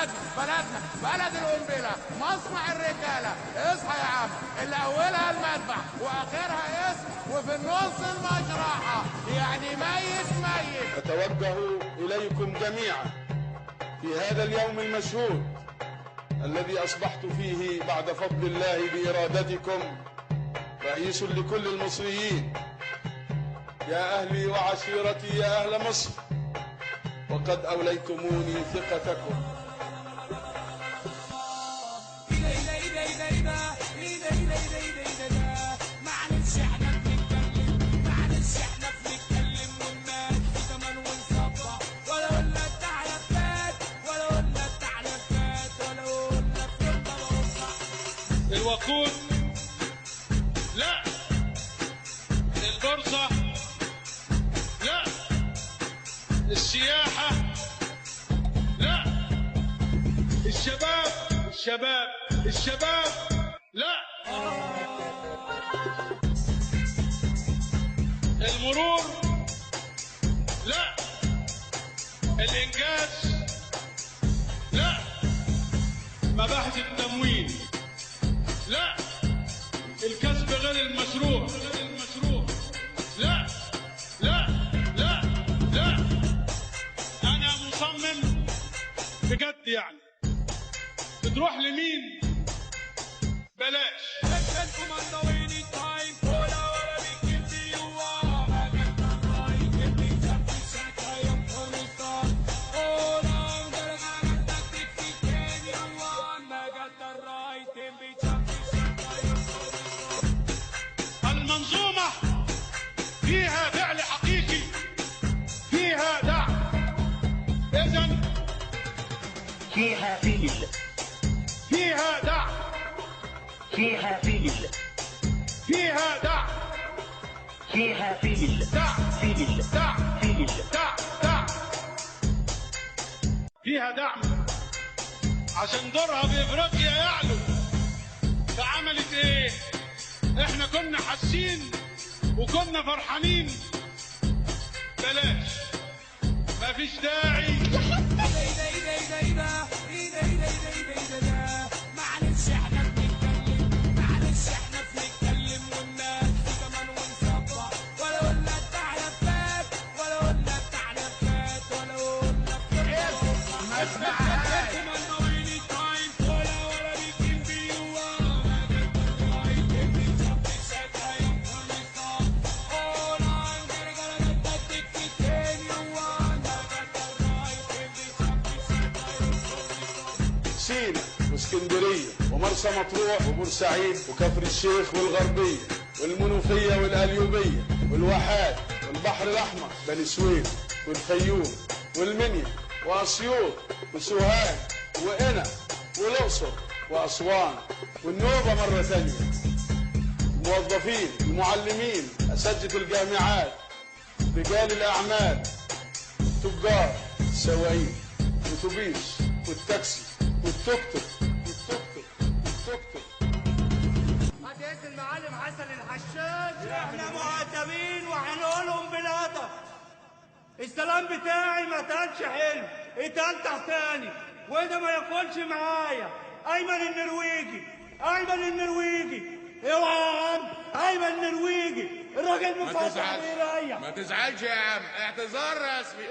بلدنا بلد القنبله، مصنع الرجاله. اصحى يا عم، اللي اولها المذبح واخرها اسم وفي النص المشرحه، يعني ميت ميت. أتوجه إليكم جميعا في هذا اليوم المشهود الذي أصبحت فيه بعد فضل الله بإرادتكم رئيس لكل المصريين. يا أهلي وعشيرتي يا أهل مصر، وقد أوليتموني ثقتكم. الوقود لا، البورصة لا، السياحة لا، الشباب لا، المرور لا، الإنجاز لا، مباحث التموين لا، الكسب غير المشروع لا لا لا لا. أنا مصمم بجد، يعني بتروح لمين؟ بلاش. المنظومة فيها فعل حقيقي، فيها دعم، إذن فيها فيل، فيها دعم، فيها فيل، فيها دعم، فيها فيل، دعم، فيل، دعم، فيل، دعم، فيها دعم عشان دورها بإفريقيا يعلو. فعملت إيه؟ إحنا كنا حاسين وكنا فرحانين. بلاش، مفيش داعي. معلش احنا بنتكلم والناس كمان ونصبح، ولا قلنا التعليق فات ولا قلنا التعليق فات ولا قلنا ما اسمعهاش. سينا واسكندرية ومرسى مطروح وبورسعيد وكفر الشيخ والغربية والمنوفية والقليوبية والواحات والبحر الأحمر، بني سويف والفيوم والمنيا وأسيوط وسوهاج وقنا والأقصر وأسوان والنوبة مرة ثانية. الموظفين، المعلمين، أساتذة الجامعات، رجال الأعمال، التجار، السواقين، الأتوبيس والتاكسي والتوك توك. هات المعلم حسن الحشاش. احنا مؤدبين وهنقولهم بالادب. السلام بتاعي ما اتقالش حلو، اتقال تحتاني، وده ما ياكلش معايا. ايمن النرويجي اوعى يا عم، ايمن النرويجي الراجل مفصل بيريح. ما تزعلش يا عم، اعتذار رسمي.